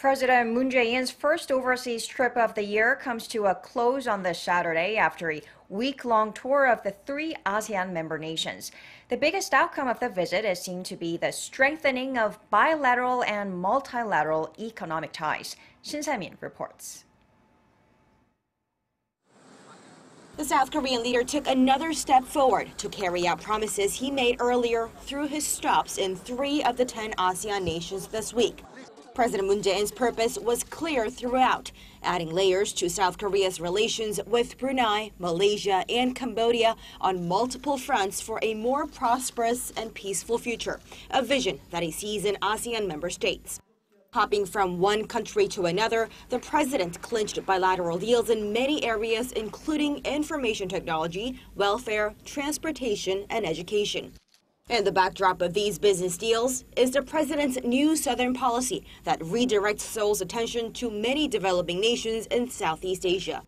President Moon Jae-in's first overseas trip of the year comes to a close on this Saturday after a week-long tour of the three ASEAN member nations. The biggest outcome of the visit is seen to be the strengthening of bilateral and multilateral economic ties. Shin Se-min reports. The South Korean leader took another step forward to carry out promises he made earlier through his stops in 3 of the 10 ASEAN nations this week. President Moon Jae-in's purpose was clear throughout, adding layers to South Korea's relations with Brunei, Malaysia and Cambodia on multiple fronts for a more prosperous and peaceful future, a vision that he sees in ASEAN member states. Hopping from one country to another, the president clinched bilateral deals in many areas, including information technology, welfare, transportation, and education. And the backdrop of these business deals is the president's new southern policy that redirects Seoul's attention to many developing nations in Southeast Asia.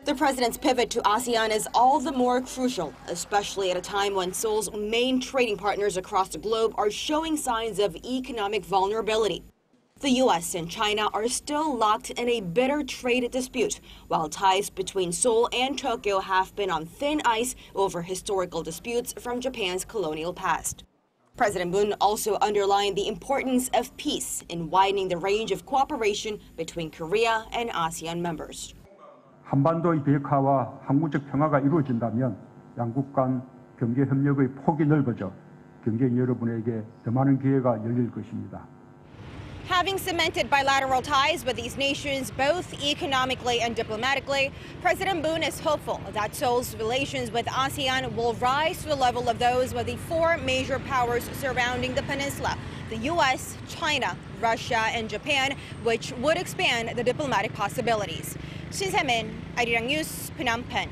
The president's pivot to ASEAN is all the more crucial, especially at a time when Seoul's main trading partners across the globe are showing signs of economic vulnerability. The U.S. and China are still locked in a bitter trade dispute, while ties between Seoul and Tokyo have been on thin ice over historical disputes from Japan's colonial past. President Moon also underlined the importance of peace in widening the range of cooperation between Korea and ASEAN members. 한반도의 비핵화와 항구적 평화가 이루어진다면 양국 간 경제 협력의 폭이 넓어져 경제인 여러분에게 더 많은 기회가 열릴 것입니다. Having cemented bilateral ties with these nations, both economically and diplomatically, President Moon is hopeful that Seoul's relations with ASEAN will rise to the level of those with the 4 major powers surrounding the peninsula, the U.S., China, Russia, and Japan, which would expand the diplomatic possibilities. Shin Se-min, Arirang News, Phnom Penh.